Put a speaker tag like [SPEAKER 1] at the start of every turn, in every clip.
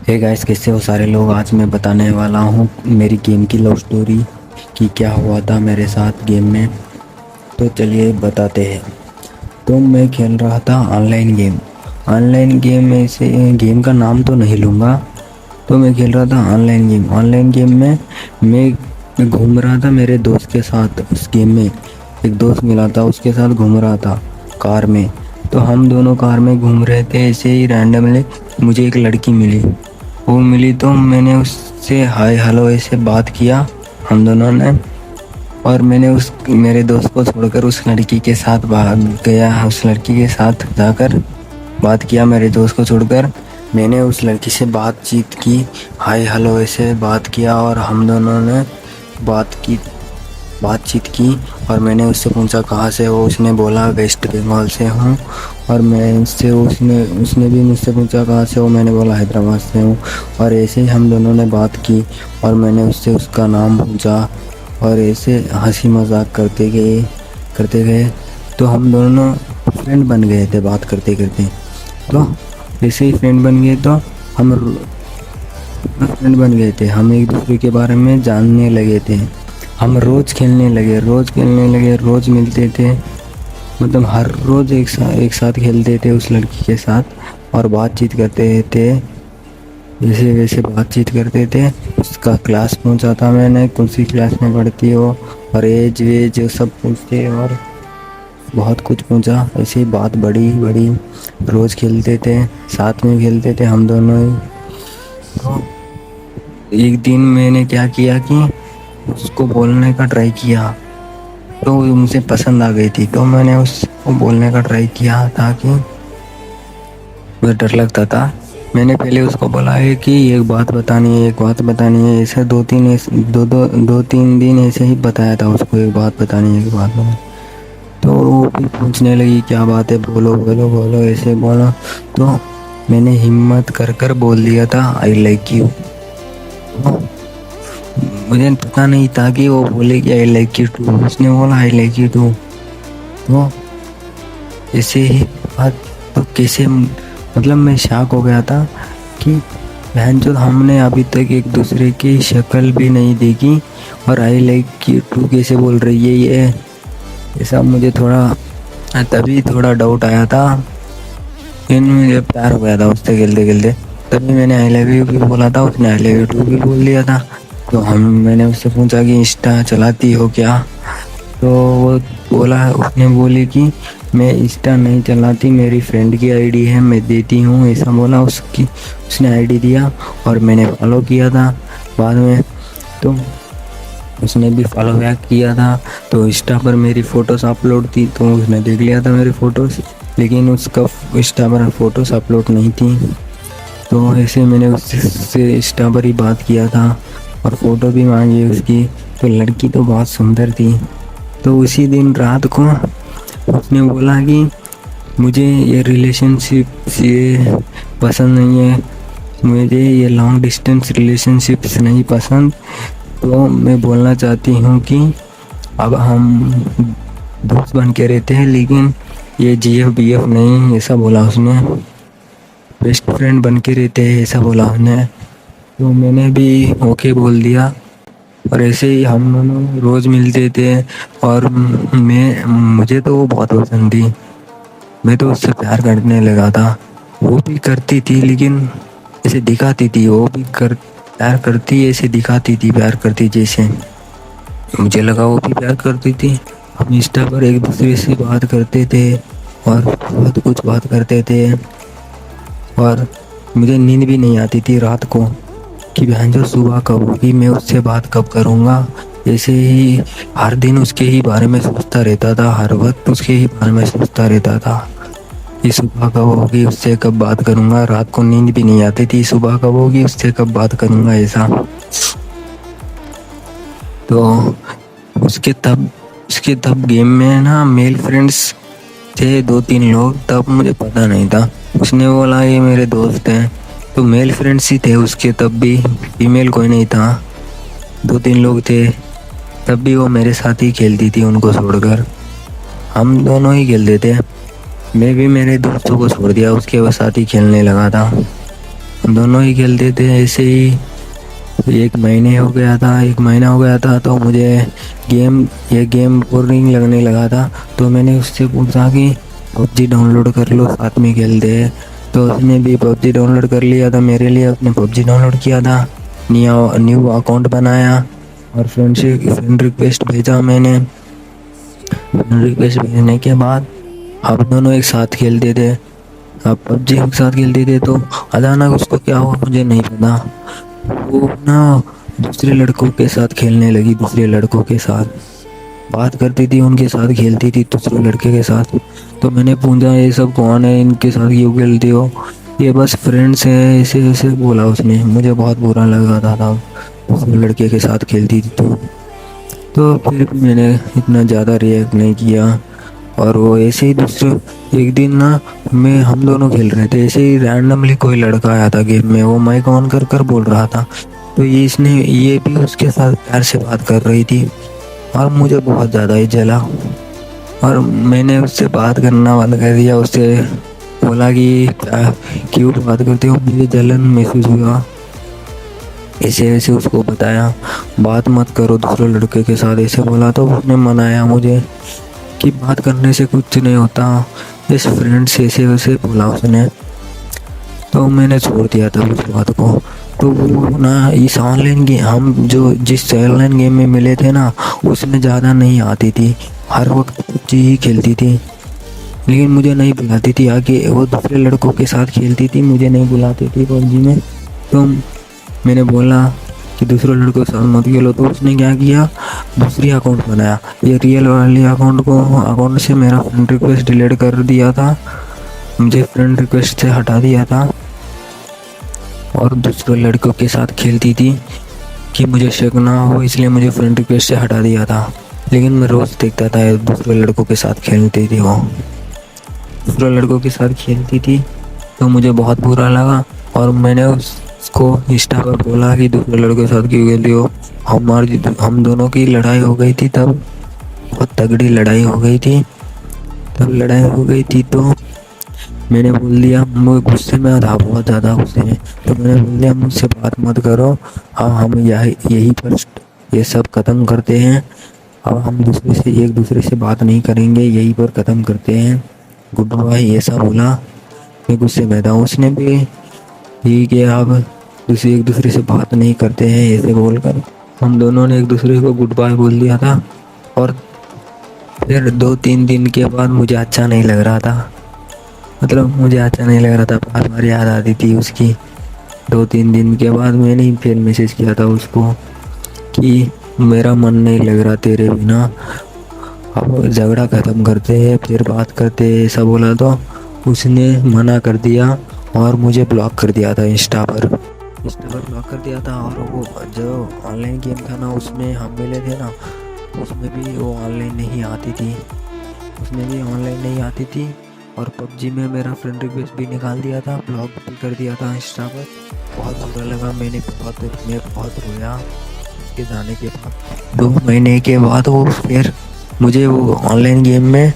[SPEAKER 1] Hey guys, कैसे हो सारे लोग। आज मैं बताने वाला हूँ मेरी गेम की लव स्टोरी कि क्या हुआ था मेरे साथ गेम में। तो चलिए बताते हैं। तो मैं खेल रहा था ऑनलाइन गेम में से गेम का नाम तो नहीं लूँगा। तो मैं खेल रहा था ऑनलाइन गेम में मैं घूम रहा था मेरे दोस्त के साथ। उस गेम में एक दोस्त मिला था, उसके साथ घूम रहा था कार में। तो हम दोनों कार में घूम रहे थे, ऐसे ही रैंडमली मुझे एक लड़की मिली। वो मिली तो मैंने उससे हाय हेलो ऐसे बात किया हम दोनों ने। और मैंने उस मेरे दोस्त को छोड़कर उस लड़की के साथ भाग गया। उस लड़की के साथ जाकर बात किया। मेरे दोस्त को छोड़कर मैंने उस लड़की से बातचीत की, हाय हेलो ऐसे बात किया। और हम दोनों ने बातचीत की। और मैंने उससे पूछा कहाँ से हो। उसने बोला वेस्ट बंगाल से हूँ। और मैं उससे उसने भी मुझसे पूछा कहाँ से हो। मैंने बोला हैदराबाद से हूँ। और ऐसे ही हम दोनों ने बात की और मैंने उससे उसका नाम पूछा। और ऐसे हंसी मजाक करते गए तो हम दोनों फ्रेंड बन गए थे बात करते करते। तो जैसे ही फ्रेंड बन गए तो हम फ्रेंड बन गए थे। हम एक दूसरे के बारे में जानने लगे थे। हम रोज़ खेलने लगे, रोज़ मिलते थे। मतलब हर रोज़ एक साथ खेलते थे उस लड़की के साथ और बातचीत करते थे। जैसे वैसे बातचीत करते थे। उसका क्लास पूछा था मैंने, कौन सी क्लास में पढ़ती हो और एज वेज सब पूछते और बहुत कुछ पूछा। ऐसे ही बात बड़ी रोज़ खेलते थे, साथ में खेलते थे हम दोनों ही। तो एक दिन मैंने क्या किया कि उसको बोलने का ट्राई किया। तो वो मुझे पसंद आ गई थी। तो मैंने उसको बोलने का ट्राई किया ताकि मुझे डर लगता था। मैंने पहले उसको बोला है कि एक बात बतानी है। ऐसे दो तीन दिन ऐसे ही बताया था उसको, एक बात बतानी है, एक बात बतानी। तो वो भी पूछने लगी क्या बात है, बोलो ऐसे बोला। तो मैंने हिम्मत कर बोल दिया था आई लाइक यू। मुझे पता नहीं था कि वो बोले कि आई लाइक यू टू। उसने बोला आई लाइक यू टू। तो ऐसे ही बात तो कैसे, मतलब मैं शॉक हो गया था कि बहन जो हमने अभी तक एक दूसरे की शक्ल भी नहीं देखी और आई लाइक यू टू कैसे बोल रही है ये। ऐसा मुझे तभी थोड़ा डाउट आया था। फिर मुझे प्यार हो गया था उससे खेलते खेलते। तभी मैंने आई लव यू भी बोला था, उसने आई लव यू टू भी बोल दिया था। तो मैंने उससे पूछा कि इंस्टा चलाती हो क्या। तो उसने बोली कि मैं इंस्टा नहीं चलाती, मेरी फ्रेंड की आईडी है, मैं देती हूँ, ऐसा बोला। उसने आईडी दिया और मैंने फॉलो किया था बाद में। तो उसने भी फॉलो बैक किया था। तो इंस्टा पर मेरी फ़ोटोज़ अपलोड थी तो उसने देख लिया था मेरी फ़ोटोज़, लेकिन उसका इंस्टा पर फ़ोटोज़ अपलोड नहीं थी। तो ऐसे मैंने उससे इंस्टा पर ही बात किया था और फ़ोटो भी मांगी उसकी। तो लड़की तो बहुत सुंदर थी। तो उसी दिन रात को उसने बोला कि मुझे ये रिलेशनशिप ये पसंद नहीं है, मुझे ये लॉन्ग डिस्टेंस रिलेशनशिप्स नहीं पसंद। तो मैं बोलना चाहती हूँ कि अब हम दोस्त बन के रहते हैं, लेकिन ये GF BF नहीं, ऐसा बोला उसने। बेस्ट फ्रेंड बन के रहते हैं, ऐसा बोला उसने। तो मैंने भी ओके बोल दिया। और ऐसे ही हम दोनों रोज़ मिलते थे। और मुझे तो वो बहुत पसंद थी। मैं तो उससे प्यार करने लगा था। वो भी करती थी लेकिन ऐसे दिखाती थी। वो भी प्यार करती ऐसे दिखाती थी प्यार करती जैसे। मुझे लगा वो भी प्यार करती थी। हम इंस्टा पर एक दूसरे से बात करते थे और बहुत कुछ बात करते थे। और मुझे नींद भी नहीं आती थी रात को कि बहन जो सुबह कब होगी, मैं उससे बात कब करूँगा। ऐसे ही हर दिन उसके ही बारे में सोचता रहता था, हर वक्त उसके ही बारे में सोचता रहता था कि सुबह कब होगी, उससे कब बात करूँगा। रात को नींद भी नहीं आती थी, सुबह कब होगी, उससे कब बात करूँगा ऐसा। तो उसके तब गेम में ना मेल फ्रेंड्स थे 2-3 लोग। तब मुझे पता नहीं था। उसने बोला ये मेरे दोस्त हैं। तो मेल फ्रेंड्स ही थे उसके तब भी, फीमेल कोई नहीं था। 2-3 लोग थे। तब भी वो मेरे साथ ही खेलती थी, उनको छोड़कर हम दोनों ही खेलते थे। मैं भी मेरे दोस्तों को छोड़ दिया, उसके साथ ही खेलने लगा था। दोनों ही खेलते थे ऐसे ही। एक महीना हो गया था तो मुझे ये गेम बोरिंग लगने लगा था। तो मैंने उससे पूछा कि पबजी डाउनलोड कर लो, साथ में खेलते हैं। तो उसने भी पबजी डाउनलोड कर लिया था मेरे लिए, अपने पबजी डाउनलोड किया था, न्यू अकाउंट बनाया और फ्रेंड रिक्वेस्ट भेजा मैंने। फ्रेंड रिक्वेस्ट भेजने के बाद हम दोनों एक साथ खेलते थे। अब पबजी एक साथ खेलते थे तो अचानक उसको क्या हुआ मुझे नहीं पता, वो ना दूसरे लड़कों के साथ खेलने लगी, दूसरे लड़कों के साथ बात करती थी, उनके साथ खेलती थी दूसरे लड़के के साथ। तो मैंने पूछा ये सब कौन है, इनके साथ क्यों खेलती हो? ये बस फ्रेंड्स हैं, ऐसे ऐसे बोला उसने। मुझे बहुत बुरा लगा था तब, दूसरे लड़के के साथ खेलती थी तो फिर भी मैंने इतना ज़्यादा रिएक्ट नहीं किया। और वो ऐसे ही दूसरे एक दिन ना हम दोनों खेल रहे थे, ऐसे ही रैंडमली कोई लड़का आया था गेम में, वो माइक ऑन कर कर बोल रहा था। तो ये भी उसके साथ प्यार से बात कर रही थी और मुझे बहुत ज़्यादा ही जला और मैंने उससे बात करना बंद कर दिया। उससे बोला कि क्यों बात करते हो, मुझे जलन महसूस हुआ। ऐसे ऐसे उसको बताया बात मत करो दूसरे लड़के के साथ, ऐसे बोला। तो उसने मनाया मुझे कि बात करने से कुछ नहीं होता, इस फ्रेंड से ऐसे वैसे बोला उसने। तो मैंने छोड़ दिया था उस बात को। तो वो ना इस ऑनलाइन गेम, हम जो जिस ऑनलाइन गेम में मिले थे ना, उसमें ज़्यादा नहीं आती थी, हर वक्त पबजी ही खेलती थी, लेकिन मुझे नहीं बुलाती थी आगे। वो दूसरे लड़कों के साथ खेलती थी, मुझे नहीं बुलाती थी पबजी में। तो मैंने बोला कि दूसरे लड़कों के साथ मत खेलो। तो उसने क्या किया, दूसरी अकाउंट बनाया। ये रियल वाली अकाउंट से मेरा फ्रेंड रिक्वेस्ट डिलीट कर दिया था, मुझे फ्रेंड रिक्वेस्ट से हटा दिया था और दूसरे लड़कों के साथ खेलती थी कि मुझे शक ना हो, इसलिए मुझे फ्रेंड रिक्वेस्ट से हटा दिया था। लेकिन मैं रोज़ देखता था दूसरे लड़कों के साथ खेलती थी, वो दूसरे लड़कों के साथ खेलती थी। तो मुझे बहुत बुरा लगा और मैंने उसको इंस्टा पर बोला कि दूसरे लड़कों के साथ क्यों खेलती हो। हम दोनों की लड़ाई हो गई थी तब, बहुत तगड़ी लड़ाई हो गई थी तो मैंने बोल दिया, मैं गुस्से में था, बहुत ज़्यादा गुस्से में। तो मैंने बोल दिया मुझसे बात मत करो, हाँ हम यही पर ये सब ख़त्म करते हैं। अब हम एक दूसरे से बात नहीं करेंगे, यहीं पर ख़त्म करते हैं, गुड बाय, ऐसा बोला। मैं गुस्से में था। उसने भी ठीक है, अब एक दूसरे से बात नहीं करते हैं ऐसे बोलकर हम दोनों ने एक दूसरे को गुड बाय बोल दिया था। और फिर 2-3 दिन के बाद मुझे अच्छा नहीं लग रहा था, बार बार याद आती थी उसकी। 2-3 दिन के बाद मैंने फिर मैसेज किया था उसको कि मेरा मन नहीं लग रहा तेरे बिना, अब झगड़ा ख़त्म करते हैं फिर बात करते हैं, ऐसा बोला। तो उसने मना कर दिया और मुझे ब्लॉक कर दिया था इंस्टा पर ब्लॉक कर दिया था। और वो जो ऑनलाइन गेम था ना, उसमें हम मिले थे ना, उसमें भी वो ऑनलाइन नहीं आती थी और पबजी में मेरा फ्रेंड रिक्वेस्ट भी निकाल दिया था, ब्लॉक भी कर दिया था इंस्टा पर। बहुत बुरा लगा, मैं बहुत रोया उसके जाने के बाद। 2 महीने के बाद वो फिर मुझे वो ऑनलाइन गेम में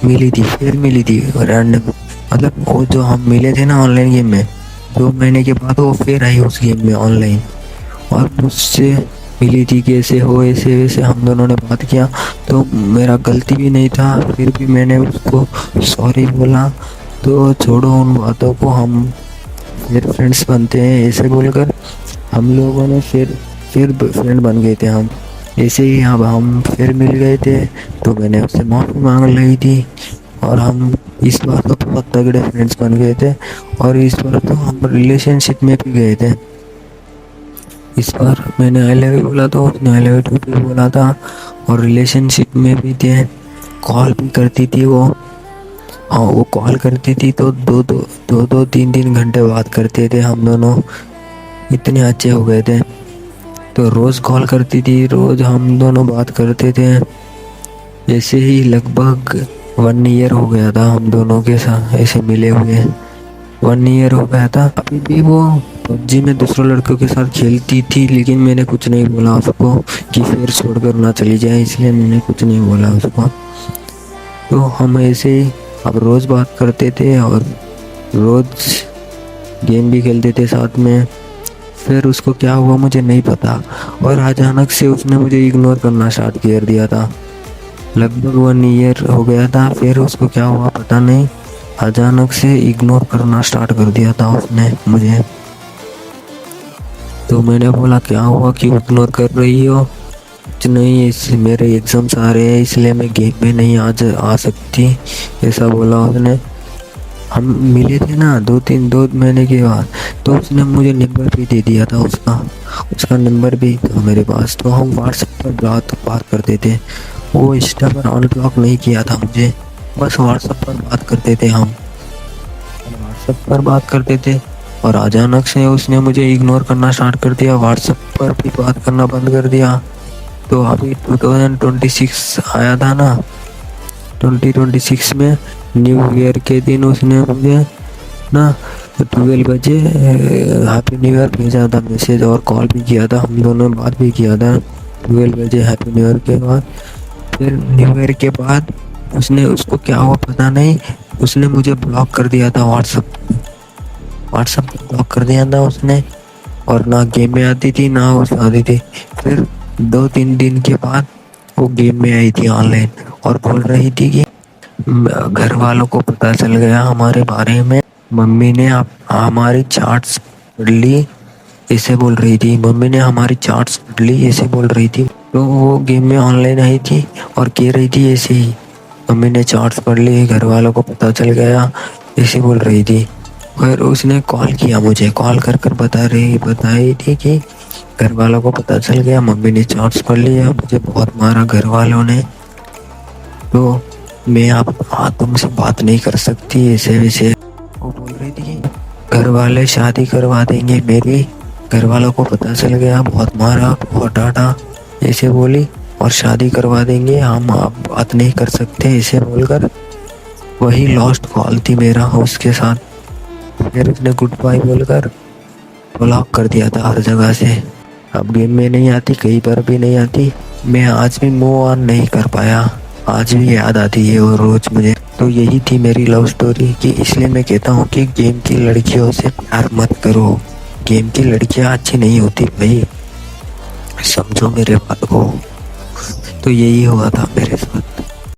[SPEAKER 1] मिली थी रैंडम, मतलब वो जो हम मिले थे ना ऑनलाइन गेम में, 2 महीने के बाद वो फिर आई उस गेम में ऑनलाइन और मुझसे मिली थी, कैसे हो ऐसे वैसे हम दोनों ने बात किया। तो मेरा गलती भी नहीं था, फिर भी मैंने उसको सॉरी बोला। तो छोड़ो उन बातों को, हम फिर फ्रेंड्स बनते हैं ऐसे बोलकर हम लोगों ने फिर फ्रेंड बन गए थे हम ऐसे ही। अब हम फिर मिल गए थे तो मैंने उससे माफ़ी मांग ली थी और हम इस बार तो बहुत तगड़े फ्रेंड्स बन गए थे। और इस बार तो हम रिलेशनशिप में भी गए थे। इस बार मैंने आई लव यू बोला तो उसने आई लव यू भी बोला था और रिलेशनशिप में भी थे। कॉल भी करती थी वो, हाँ वो कॉल करती थी तो 2-3 घंटे बात करते थे हम दोनों, इतने अच्छे हो गए थे। तो रोज़ कॉल करती थी, रोज़ हम दोनों बात करते थे। ऐसे ही लगभग 1 ईयर हो गया था हम दोनों के साथ ऐसे मिले हुए, 1 ईयर हो गया था। अभी भी वो पबजी में दूसरे लड़कों के साथ खेलती थी, लेकिन मैंने कुछ नहीं बोला उसको कि फिर छोड़कर ना चली जाए, इसलिए मैंने कुछ नहीं बोला उसको। तो हम ऐसे ही अब रोज़ बात करते थे और रोज़ गेम भी खेलते थे साथ में। फिर उसको क्या हुआ मुझे नहीं पता, और अचानक से उसने मुझे इग्नोर करना स्टार्ट कर दिया था। लगभग 1 ईयर हो गया था, फिर उसको क्या हुआ पता नहीं, अचानक से इग्नोर करना स्टार्ट कर दिया था उसने मुझे। तो मैंने बोला क्या हुआ, क्यों इग्नोर कर रही हो? कुछ नहीं, इस मेरे एग्जाम्स आ रहे हैं इसलिए मैं गेम में नहीं आ सकती, ऐसा बोला उसने। हम मिले थे ना 2 महीने के बाद, तो उसने मुझे नंबर भी दे दिया था उसका। उसका नंबर भी था मेरे पास, तो हम व्हाट्सएप पर बात करते थे। वो इंस्टा पर अनब्लॉक नहीं किया था मुझे, बस व्हाट्सएप पर बात करते थे हम, व्हाट्सएप पर बात करते थे। और अचानक से उसने मुझे इग्नोर करना स्टार्ट कर दिया, व्हाट्सएप पर भी बात करना बंद कर दिया। तो अभी 2026 आया था ना, 2026 में न्यू ईयर के दिन उसने मुझे ना 12 बजे हैप्पी न्यू ईयर भेजा था मैसेज, और कॉल भी किया था, हम दोनों बात भी किया था 12 बजे हैप्पी न्यू ईयर के बाद। फिर न्यू ईयर के बाद उसने, उसको क्या हुआ पता नहीं, उसने मुझे ब्लॉक कर दिया था व्हाट्सएप पे ब्लॉक कर दिया था उसने, और ना गेम में आती थी ना उस आती थी। फिर 2-3 दिन के बाद वो गेम में आई थी ऑनलाइन, और बोल रही थी कि घर वालों को पता चल गया हमारे बारे में, मम्मी ने हमारी चार्ट्स पढ़ ली, ऐसे बोल रही थी। मम्मी ने हमारी चार्ट्स पढ़ ली ऐसे बोल रही थी। तो वो गेम में ऑनलाइन आई थी और कह रही थी ऐसे ही, मम्मी ने चार्ट्स पढ़ ली, घर वालों को पता चल गया, ऐसे बोल रही थी। फिर उसने कॉल किया मुझे, कॉल कर कर बताई थी कि घर वालों को पता चल गया, मम्मी ने चार्ट्स पढ़ लिया, मुझे बहुत मारा घर वालों ने, तो मैं अब तुमसे बात नहीं कर सकती, ऐसे वैसे वो बोल रही थी कि घर वाले शादी करवा देंगे मेरी, घर वालों को पता चल गया, बहुत मारा बहुत डांटा, ऐसे बोली, और शादी करवा देंगे, हम अब बात नहीं कर सकते, ऐसे बोलकर वही लास्ट कॉल थी मेरा उसके साथ। फिर उसने गुड बाय बोलकर ब्लॉक कर दिया था हर जगह से। अब गेम में नहीं आती, कहीं पर भी नहीं आती। मैं आज भी मूव ऑन नहीं कर पाया, आज भी याद आती है वो रोज मुझे। तो यही थी मेरी लव स्टोरी कि इसलिए मैं कहता हूँ कि गेम की लड़कियों से प्यार मत करो, गेम की लड़कियाँ अच्छी नहीं होती भाई, समझो मेरे बात को। तो यही हुआ था मेरे साथ।